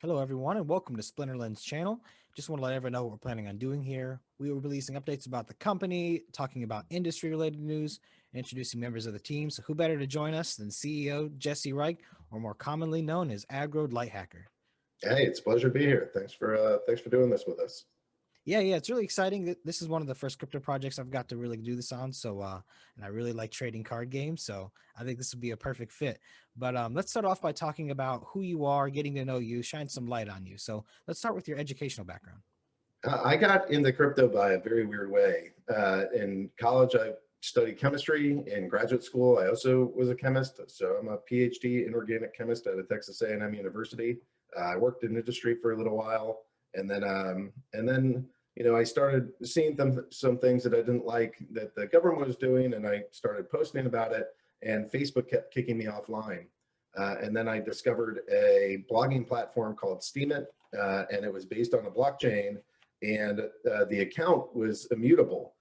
Hello, everyone, and welcome to Splinterlands channel. Just want to let everyone know what we're planning on doing here. We will be releasing updates about the company, talking about industry-related news, and introducing members of the team. So who better to join us than CEO Jesse Reich, or more commonly known as Aggro Light Hacker. Hey, it's a pleasure to be here. Thanks for doing this with us. Yeah, it's really exciting. This is one of the first crypto projects I've got to really do this on. So, and I really like trading card games. So I think this would be a perfect fit. But let's start off by talking about who you are, getting to know you, shine some light on you. So let's start with your educational background. I got into crypto by a very weird way. In college, I studied chemistry. In graduate school, I also was a chemist. So I'm a PhD in organic chemist at a Texas A&M University. I worked in industry for a little while, and then I started seeing some things that I didn't like that the government was doing, and I started posting about it. And Facebook kept kicking me offline. And then I discovered a blogging platform called Steemit, and it was based on a blockchain, and the account was immutable.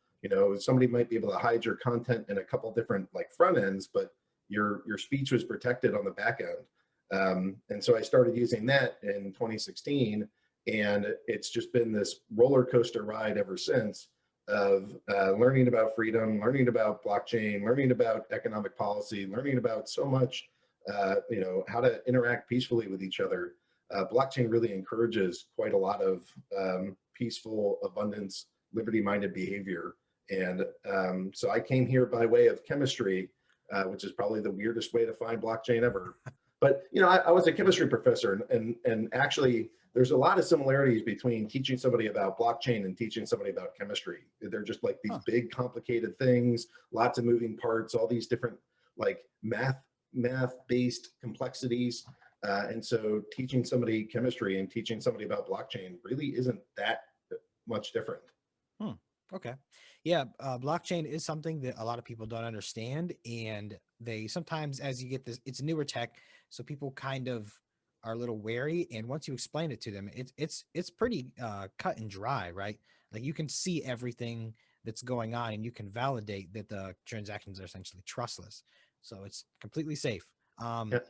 Somebody might be able to hide your content in a couple different like front ends, but your speech was protected on the back end. And so I started using that in 2016, and it's just been this roller coaster ride ever since of learning about freedom, learning about blockchain, learning about economic policy, learning about so much, how to interact peacefully with each other. Blockchain really encourages quite a lot of peaceful, abundance, liberty-minded behavior. And so I came here by way of chemistry, which is probably the weirdest way to find blockchain ever. But I was a chemistry professor, and actually, there's a lot of similarities between teaching somebody about blockchain and teaching somebody about chemistry. They're just like these Huh. big, complicated things, lots of moving parts, all these different like math-based complexities. And so teaching somebody chemistry and teaching somebody about blockchain really isn't that much different. Hmm. Okay. Yeah, blockchain is something that a lot of people don't understand, and they sometimes, as you get this, it's newer tech, so people kind of are a little wary. And once you explain it to them, it's pretty cut and dry, right? Like you can see everything that's going on, and you can validate that the transactions are essentially trustless, so it's completely safe.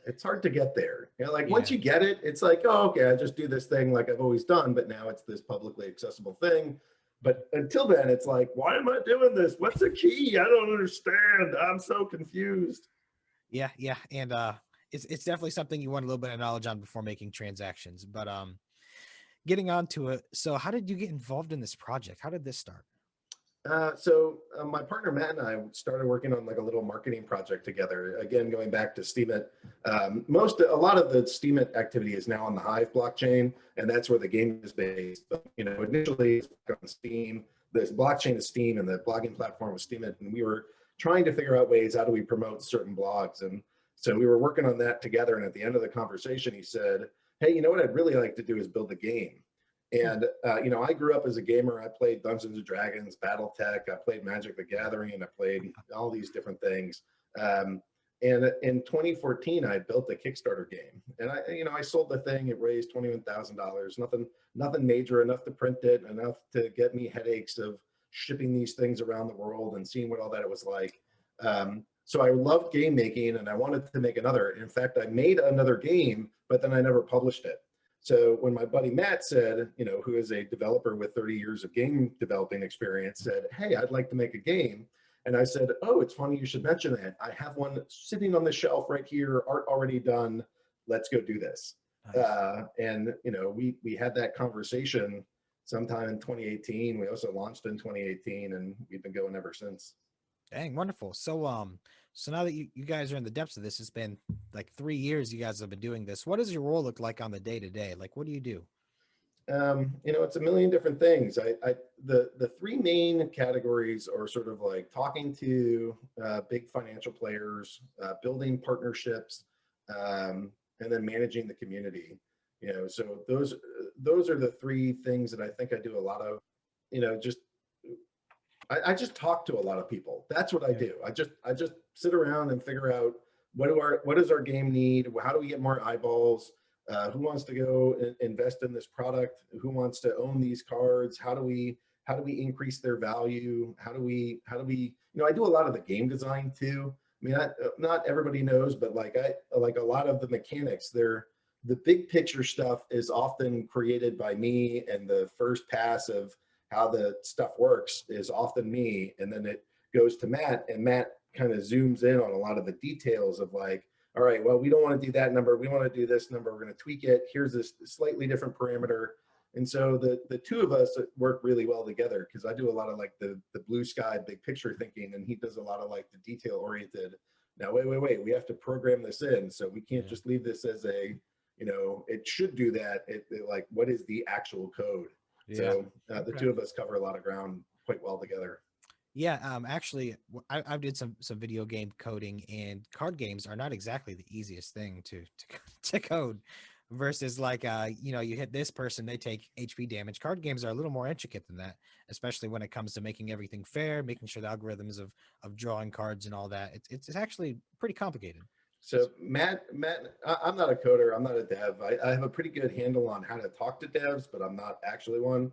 It's hard to get there. Like once Yeah. you get it, it's like, oh, okay, I just do this thing like I've always done, but now it's this publicly accessible thing. But until then, it's like, why am I doing this? What's the key? I don't understand. I'm so confused. Yeah, and it's definitely something you want a little bit of knowledge on before making transactions. But getting on to it, so how did you get involved in this project? How did this start? So my partner Matt and I started working on like a little marketing project together. Again, going back to Steemit, a lot of the Steemit activity is now on the Hive blockchain, and that's where the game is based. But initially it's on Steam. This blockchain is Steem, and the blogging platform was Steemit, and we were trying to figure out ways how do we promote certain blogs. And so we were working on that together. And at the end of the conversation, he said, "Hey, you know what I'd really like to do is build a game." Hmm. And I grew up as a gamer. I played Dungeons and Dragons, BattleTech. I played Magic the Gathering. I played all these different things. And in 2014, I built a Kickstarter game, and I sold the thing. It raised $21,000. Nothing major enough to print it, enough to get me headaches of shipping these things around the world and seeing what all that it was like. So I loved game making, and I wanted to make another. In fact, I made another game, but then I never published it. So when my buddy Matt said, who is a developer with 30 years of game developing experience, said, "Hey, I'd like to make a game." And I said, "Oh, it's funny you should mention that. I have one sitting on the shelf right here, art already done. Let's go do this." Nice. We had that conversation sometime in 2018. We also launched in 2018, and we've been going ever since. Dang, wonderful. So now that you guys are in the depths of this, it's been like 3 years you guys have been doing this. What does your role look like on the day to day? Like, what do you do? It's a million different things. The three main categories are sort of like talking to big financial players, building partnerships, and then managing the community. So those are the three things that I think I do a lot of. Just I just talk to a lot of people. That's what I Yeah. do. I just sit around and figure out what does our game need? How do we get more eyeballs? Who wants to go invest in this product? Who wants to own these cards? How do we increase their value? How do we I do a lot of the game design too. I mean, not everybody knows, but like a lot of the mechanics, the big picture stuff is often created by me, and the first pass of how the stuff works is often me, and then it goes to Matt, and Matt kind of zooms in on a lot of the details of like, all right, well, we don't want to do that number, we want to do this number, we're going to tweak it, here's this slightly different parameter. And so the two of us work really well together, because I do a lot of like the blue sky big picture thinking, and he does a lot of like the detail oriented. Now wait, we have to program this in, so we can't Yeah. just leave this as a, it should do that. Like, what is the actual code? Yeah. So the Okay. two of us cover a lot of ground quite well together. Yeah, actually, I did some video game coding, and card games are not exactly the easiest thing to code. Versus like, you hit this person, they take HP damage. Card games are a little more intricate than that, especially when it comes to making everything fair, making sure the algorithms of drawing cards and all that. It's actually pretty complicated. So Matt, I'm not a coder. I'm not a dev. I have a pretty good handle on how to talk to devs, but I'm not actually one.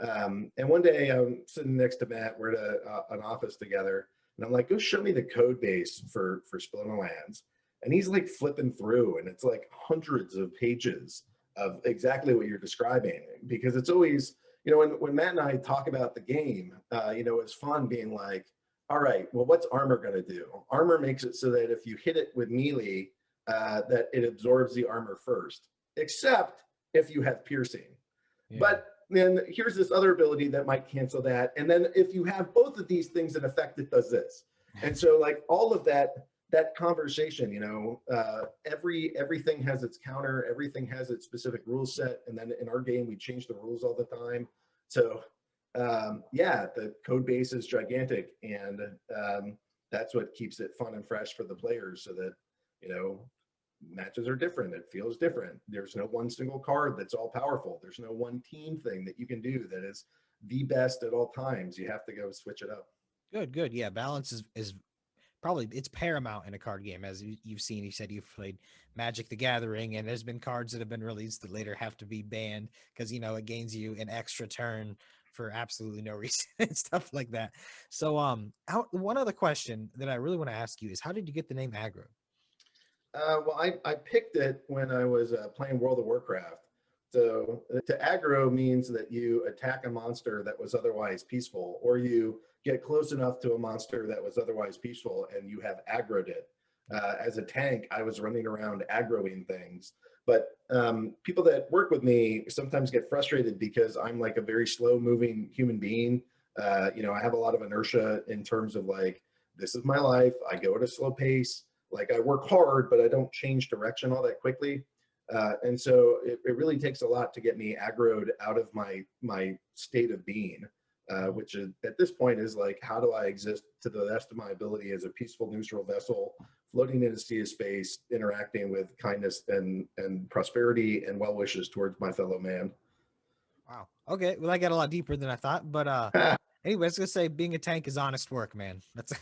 And one day I'm sitting next to Matt. We're at an office together, and I'm like, "Go show me the code base for Splinterlands." And he's like flipping through, and it's like hundreds of pages of exactly what you're describing. Because it's always, when Matt and I talk about the game, it's fun being like, all right, well, what's armor going to do? Armor makes it so that if you hit it with melee, that it absorbs the armor first, except if you have piercing. Yeah. But then here's this other ability that might cancel that. And then if you have both of these things in effect, it does this. And so like all of that conversation, everything has its counter, everything has its specific rule set. And then in our game, we change the rules all the time. So the code base is gigantic, and that's what keeps it fun and fresh for the players, so that matches are different, it feels different. There's no one single card that's all powerful. There's no one team thing that you can do that is the best at all times. You have to go switch it up. Good. Yeah, balance is probably it's paramount in a card game. As you've seen, you said you've played Magic the Gathering, and there's been cards that have been released that later have to be banned because it gains you an extra turn for absolutely no reason and stuff like that. So one other question that I really want to ask you is, how did you get the name Aggro? Well, I picked it when I was playing World of Warcraft. So to aggro means that you attack a monster that was otherwise peaceful, or you get close enough to a monster that was otherwise peaceful and you have aggroed it. As a tank, I was running around aggroing things. But people that work with me sometimes get frustrated because I'm like a very slow moving human being. I have a lot of inertia in terms of like, this is my life. I go at a slow pace. Like, I work hard, but I don't change direction all that quickly. And so it really takes a lot to get me aggroed out of my state of being, which is, at this point, is like, how do I exist to the best of my ability as a peaceful, neutral vessel, floating in a sea of space, interacting with kindness and prosperity and well wishes towards my fellow man. Wow. Okay. Well, that got a lot deeper than I thought. But anyway, I was gonna say being a tank is honest work, man. That's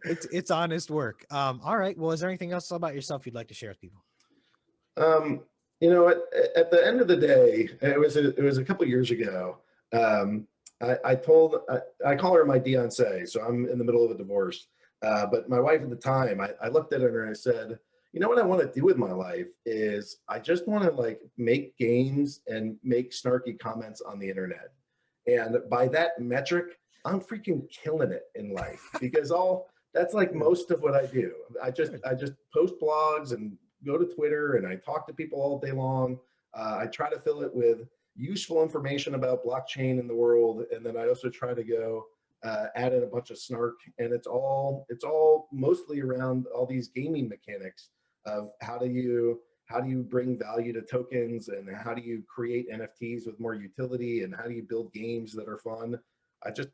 it's honest work. All right. Well, is there anything else about yourself you'd like to share with people? Um, at the end of the day, it was a couple of years ago. I call her my fiance, so I'm in the middle of a divorce. But my wife at the time, I looked at her and I said, you know what I want to do with my life is I just want to like make games and make snarky comments on the internet. And by that metric, I'm freaking killing it in life, because that's like most of what I do. I just post blogs and go to Twitter, and I talk to people all day long. I try to fill it with useful information about blockchain in the world, and then I also try to go add in a bunch of snark. And it's all mostly around all these gaming mechanics of how do you bring value to tokens, and how do you create NFTs with more utility, and how do you build games that are fun. I just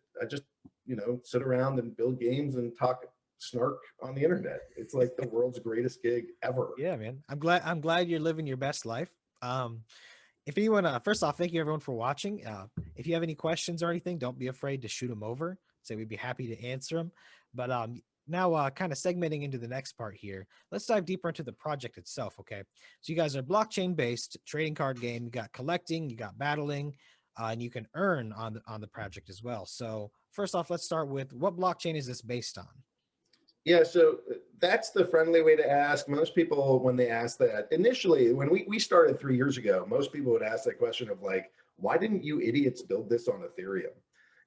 sit around and build games and talk snark on the internet. It's like the world's greatest gig ever. Yeah, man. I'm glad you're living your best life. If anyone, first off, thank you everyone for watching. If you have any questions or anything, don't be afraid to shoot them over. So we'd be happy to answer them. But now, kind of segmenting into the next part here, let's dive deeper into the project itself. Okay, so you guys are blockchain based trading card game. You got collecting, you got battling, and you can earn on the project as well. So first off, let's start with, what blockchain is this based on? Yeah, so that's the friendly way to ask. Most people, when they ask that, initially, when we started 3 years ago, most people would ask that question of like, why didn't you idiots build this on Ethereum?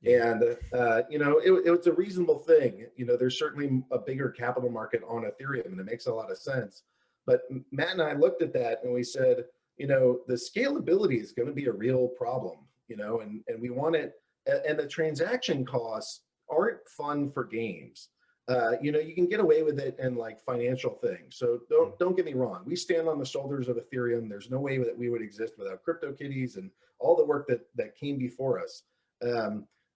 Yeah. And, it was a reasonable thing. There's certainly a bigger capital market on Ethereum, and it makes a lot of sense. But Matt and I looked at that and we said, the scalability is going to be a real problem, and we want it, and the transaction costs aren't fun for games. You can get away with it in like financial things. So don't get me wrong. We stand on the shoulders of Ethereum. There's no way that we would exist without CryptoKitties and all the work that came before us.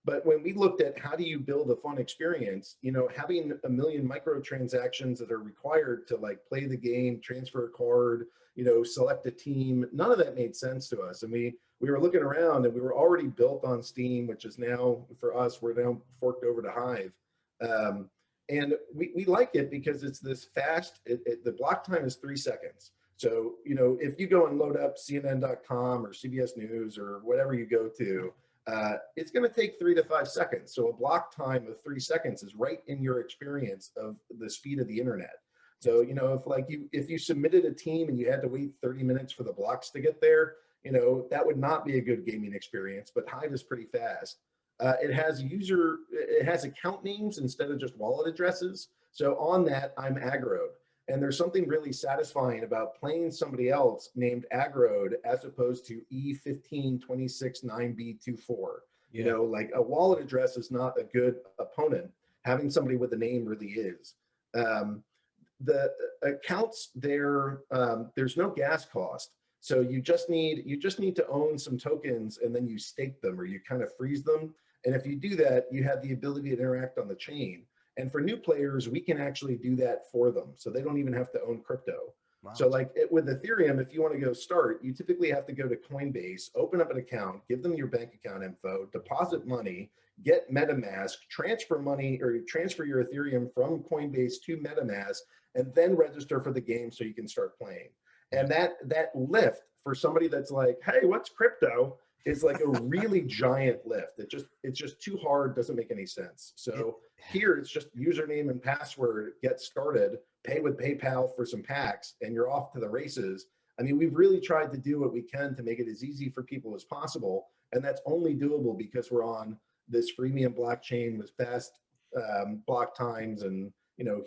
But when we looked at how do you build a fun experience, having a million microtransactions that are required to like play the game, transfer a card, select a team, none of that made sense to us. And we were looking around and we were already built on Steam, which is now for us, we're now forked over to Hive. And we like it because it's this fast, the block time is 3 seconds. So, if you go and load up CNN.com or CBS News or whatever you go to, it's going to take 3 to 5 seconds. So a block time of 3 seconds is right in your experience of the speed of the internet. So, if you submitted a team and you had to wait 30 minutes for the blocks to get there, that would not be a good gaming experience, but Hive is pretty fast. It has account names instead of just wallet addresses. So on that, I'm aggroed. And there's something really satisfying about playing somebody else named aggroed as opposed to E15269B24. Yeah. Like a wallet address is not a good opponent. Having somebody with a name really is. The accounts there, there's no gas cost. So you just need to own some tokens and then you stake them or you kind of freeze them. And if you do that, you have the ability to interact on the chain. And for new players, we can actually do that for them. So they don't even have to own crypto. Wow. So with Ethereum, if you want to go start, you typically have to go to Coinbase, open up an account, give them your bank account info, deposit money, get MetaMask, transfer money or transfer your Ethereum from Coinbase to MetaMask, and then register for the game so you can start playing. And that lift for somebody that's like, hey, what's crypto? Is like a really giant lift. It's just too hard, doesn't make any sense. So here it's just username and password, get started, pay with PayPal for some packs, and you're off to the races. I mean, we've really tried to do what we can to make it as easy for people as possible. And that's only doable because we're on this freemium blockchain with fast block times and,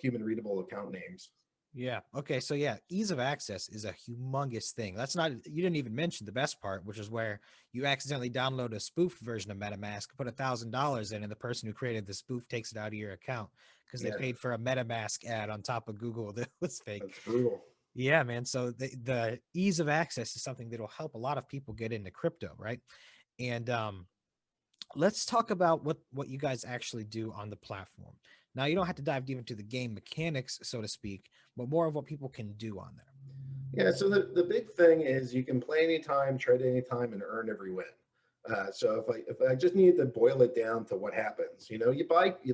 human readable account names. Yeah. Okay. So yeah, ease of access is a humongous thing. That's not, you didn't even mention the best part, which is where you accidentally download a spoofed version of MetaMask, put $1,000 in, and the person who created the spoof takes it out of your account because they paid for a MetaMask ad on top of Google that was fake. That's brutal. Yeah, man. So the ease of access is something that'll help a lot of people get into crypto, right? And let's talk about what you guys actually do on the platform. Now, you don't have to dive deep into the game mechanics, so to speak, but more of what people can do on there. Yeah, so the big thing is you can play anytime, trade anytime, and earn every win. So if I just need to boil it down to what happens, you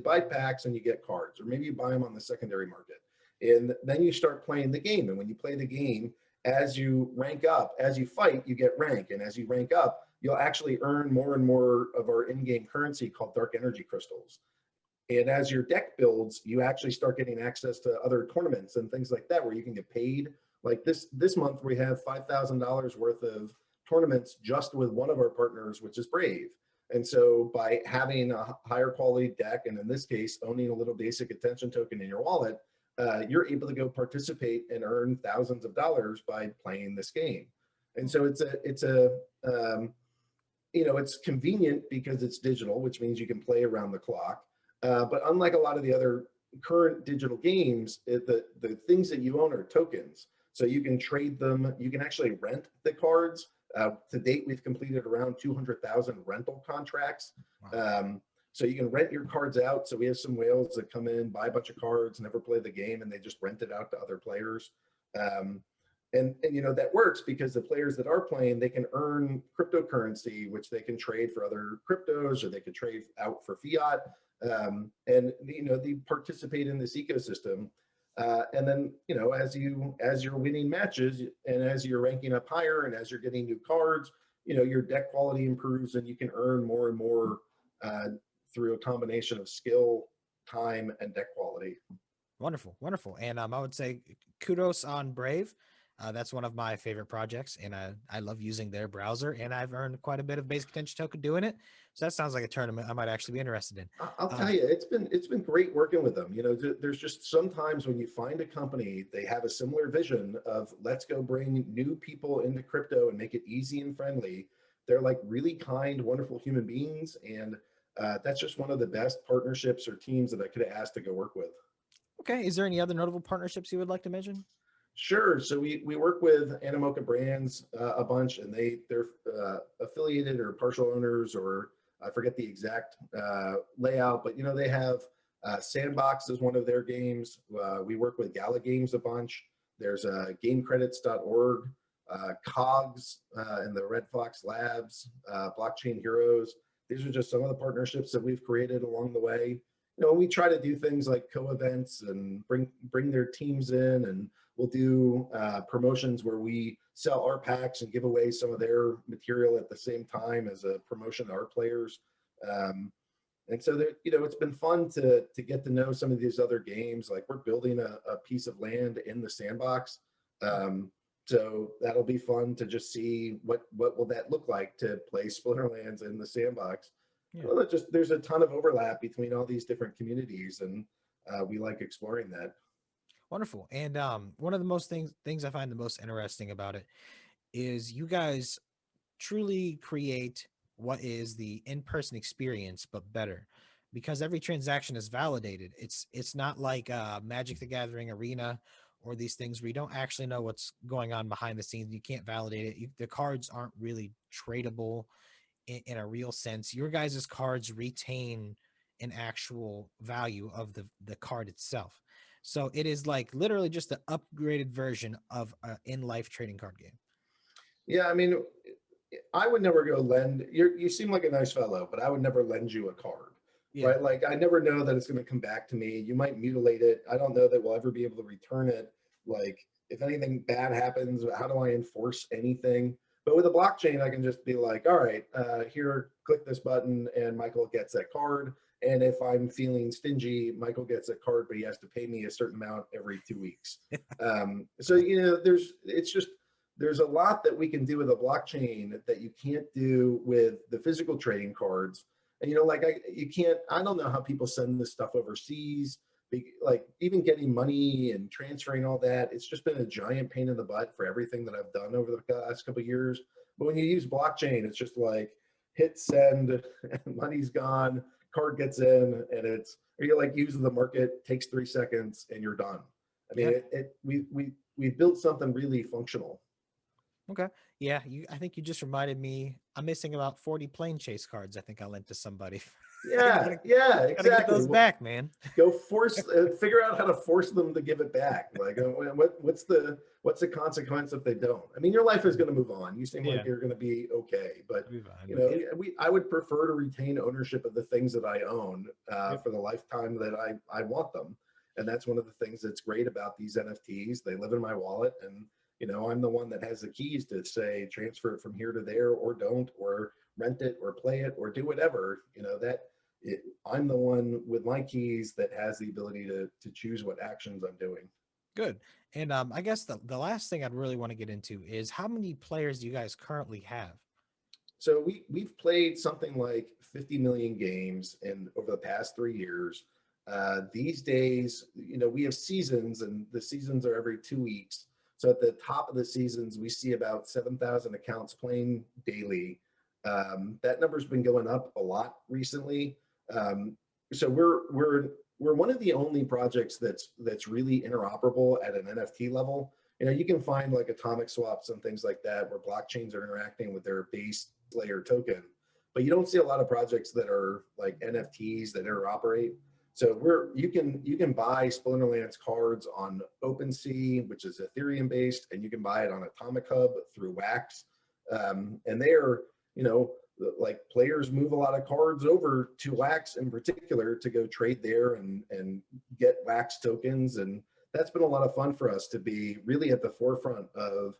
buy packs and you get cards, or maybe you buy them on the secondary market, and then you start playing the game. And when you play the game, as you rank up, as you fight, you get rank, and as you rank up, you'll actually earn more and more of our in-game currency called dark energy crystals. And as your deck builds, you actually start getting access to other tournaments and things like that, where you can get paid. Like this month, we have $5,000 worth of tournaments just with one of our partners, which is Brave. And so by having a higher quality deck, and in this case, owning a little basic attention token in your wallet, you're able to go participate and earn thousands of dollars by playing this game. And so it's convenient because it's digital, which means you can play around the clock. But unlike a lot of the other current digital games, the things that you own are tokens. So you can trade them. You can actually rent the cards. To date, we've completed around 200,000 rental contracts. Wow. So you can rent your cards out. So we have some whales that come in, buy a bunch of cards, never play the game, and they just rent it out to other players. And that works because the players that are playing, they can earn cryptocurrency, which they can trade for other cryptos, or they can trade out for fiat. And they participate in this ecosystem. And then as you're winning matches and as you're ranking up higher and as you're getting new cards, your deck quality improves and you can earn more and more through a combination of skill, time, and deck quality. Wonderful, wonderful. And I would say kudos on Brave. That's one of my favorite projects, and I love using their browser. And I've earned quite a bit of basic attention token doing it. So that sounds like a tournament I might actually be interested in. I'll tell Um, you, it's been great working with them. You know, there's just sometimes when you find a company, they have a similar vision of let's go bring new people into crypto and make it easy and friendly. They're like really kind, wonderful human beings, and that's just one of the best partnerships or teams that I could have asked to go work with. okay, is there any other notable partnerships you would like to mention? Sure. So we work with Animoca Brands a bunch, and they're affiliated or partial owners, or I forget the exact layout, but you know they have Sandbox is one of their games. We work with Gala Games a bunch. There's GameCredits.org, Cogs, and the Red Fox Labs, Blockchain Heroes. These are just some of the partnerships that we've created along the way. You know, we try to do things like co-events and bring their teams in, and we'll do promotions where we sell our packs and give away some of their material at the same time as a promotion to our players. Um, and so, there, you know, it's been fun to get to know some of these other games. Like we're building a piece of land in the sandbox, so that'll be fun to just see what will that look like to play Splinterlands in the sandbox. Yeah. Well, just there's a ton of overlap between all these different communities, and we like exploring that. Wonderful. And one of the most things I find the most interesting about it is you guys truly create what is the in-person experience but better, because every transaction is validated. It's not like Magic the Gathering Arena or these things where you don't actually know what's going on behind the scenes. You can't validate it. The cards aren't really tradable in a real sense. Your guys' cards retain an actual value of the card itself. So it is like literally just an upgraded version of an in-life trading card game. Yeah, I mean, I would never go lend. You seem like a nice fellow, but I would never lend you a card, Yeah. right? Like I never know that it's going to come back to me. You might mutilate it. I don't know that we'll ever be able to return it. Like if anything bad happens, how do I enforce anything? But with a blockchain, I can just be like, all right, here, click this button, and Michael gets that card. And if I'm feeling stingy, Michael gets a card, but he has to pay me a certain amount every 2 weeks. So you know, there's a lot that we can do with a blockchain that you can't do with the physical trading cards. And you know, like I don't know how people send this stuff overseas. Like even getting money and transferring all that, it's just been a giant pain in the butt for everything that I've done over the last couple of years. But when you use blockchain, it's just like hit send, money's gone, card gets in, and or you like using the market, takes 3 seconds, and you're done. I mean, Yeah. we built something really functional. Okay. Yeah. I think you just reminded me. I'm missing about 40 plane chase cards. I think I lent to somebody. I Yeah, yeah, gotta get exactly. those back, man. Go force, figure out how to force them to give it back. Like, what's the consequence if they don't? I mean, your life is going to move on. You seem like Yeah. you're going to be okay, but It'll be fine. you But know, yeah. I would prefer to retain ownership of the things that I own Yep. for the lifetime that I want them. And that's one of the things that's great about these NFTs. They live in my wallet, and you know, I'm the one that has the keys to say transfer it from here to there, or don't, or rent it, or play it, or do whatever. You know that I'm the one with my keys that has the ability to choose what actions I'm doing. Good. And I guess the last thing I'd really want to get into is how many players do you guys currently have? So we've played something like 50 million games in over the past 3 years. These days, you know, we have seasons, and the seasons are every 2 weeks. So at the top of the seasons, we see about 7,000 accounts playing daily. That number's been going up a lot recently. Um, so we're one of the only projects that's really interoperable at an NFT level. You know, you can find like atomic swaps and things like that where blockchains are interacting with their base layer token, but you don't see a lot of projects that are like NFTs that interoperate. So you can buy Splinterlands cards on OpenSea, which is Ethereum based, and you can buy it on Atomic Hub through Wax. And they are, you know, like players move a lot of cards over to Wax in particular to go trade there and get Wax tokens. And that's been a lot of fun for us to be really at the forefront of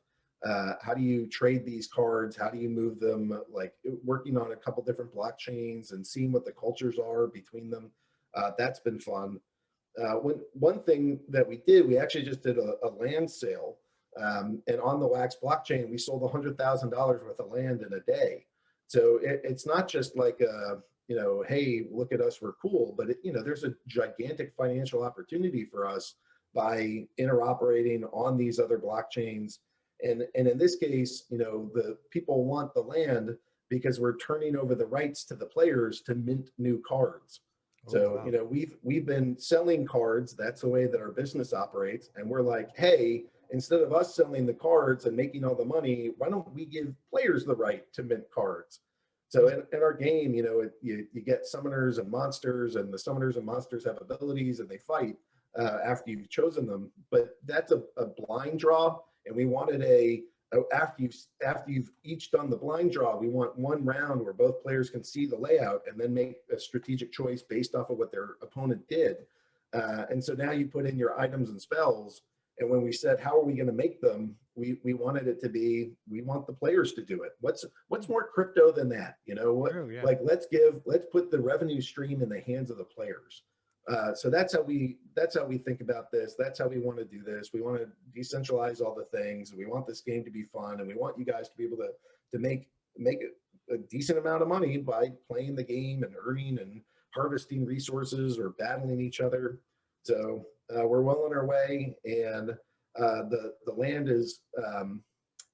how do you trade these cards? How do you move them? Like working on a couple different blockchains and seeing what the cultures are between them. That's been fun. one thing that we did, we actually just did a land sale, and on the Wax blockchain, we sold $100,000 worth of land in a day. So it's not just like hey, look at us, we're cool, but there's a gigantic financial opportunity for us by interoperating on these other blockchains. And in this case, the people want the land because we're turning over the rights to the players to mint new cards. Oh, So, wow. we've been selling cards. That's the way that our business operates. And we're like, hey, instead of us selling the cards and making all the money, why don't we give players the right to mint cards? So in our game, you get summoners and monsters, and the summoners and monsters have abilities and they fight after you've chosen them. But that's a blind draw, and we wanted after you've each done the blind draw, we want one round where both players can see the layout and then make a strategic choice based off of what their opponent did. And so now you put in your items and spells. And when we said, how are we going to make them? We wanted it to be, we want the players to do it. What's more crypto than that? True, yeah. Like, let's put the revenue stream in the hands of the players. So that's how we think about this. That's how we want to do this. We want to decentralize all the things. We want this game to be fun, and we want you guys to be able to make a decent amount of money by playing the game and earning and harvesting resources or battling each other. So we're well on our way, and the land is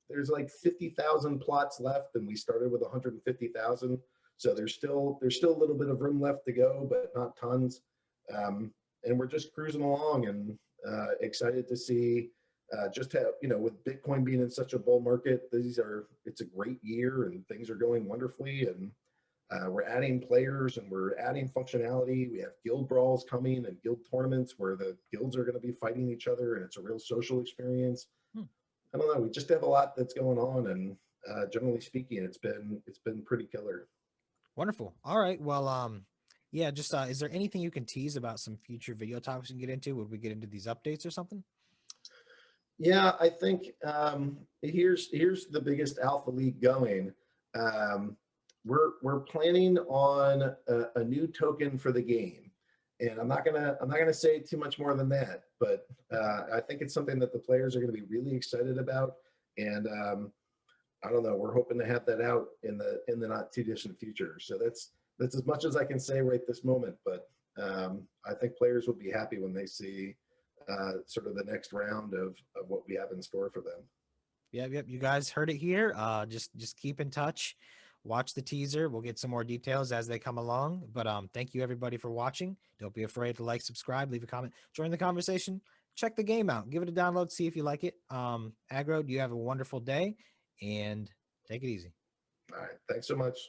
there's like 50,000 plots left, and we started with 150,000. So there's still a little bit of room left to go, but not tons. And we're just cruising along, and excited to see just how, with Bitcoin being in such a bull market, it's a great year and things are going wonderfully. And we're adding players and we're adding functionality. We have guild brawls coming and guild tournaments where the guilds are going to be fighting each other, and it's a real social experience. Hmm. I don't know. We just have a lot that's going on, and generally speaking, it's been pretty killer. Wonderful. All right. Well, yeah, just is there anything you can tease about some future video topics we can get into? Would we get into these updates or something? Yeah, I think here's the biggest alpha league going. We're planning on a new token for the game, and I'm not gonna say too much more than that. But I think it's something that the players are going to be really excited about, and I don't know. We're hoping to have that out in the not too distant future. So that's as much as I can say right this moment. But I think players will be happy when they see sort of the next round of what we have in store for them. Yep. You guys heard it here. Just keep in touch. Watch the teaser. We'll get some more details as they come along. But thank you everybody for watching. Don't be afraid to like, subscribe, leave a comment, join the conversation. Check the game out. Give it a download. See if you like it. Aggro, you have a wonderful day, and take it easy. All right. Thanks so much.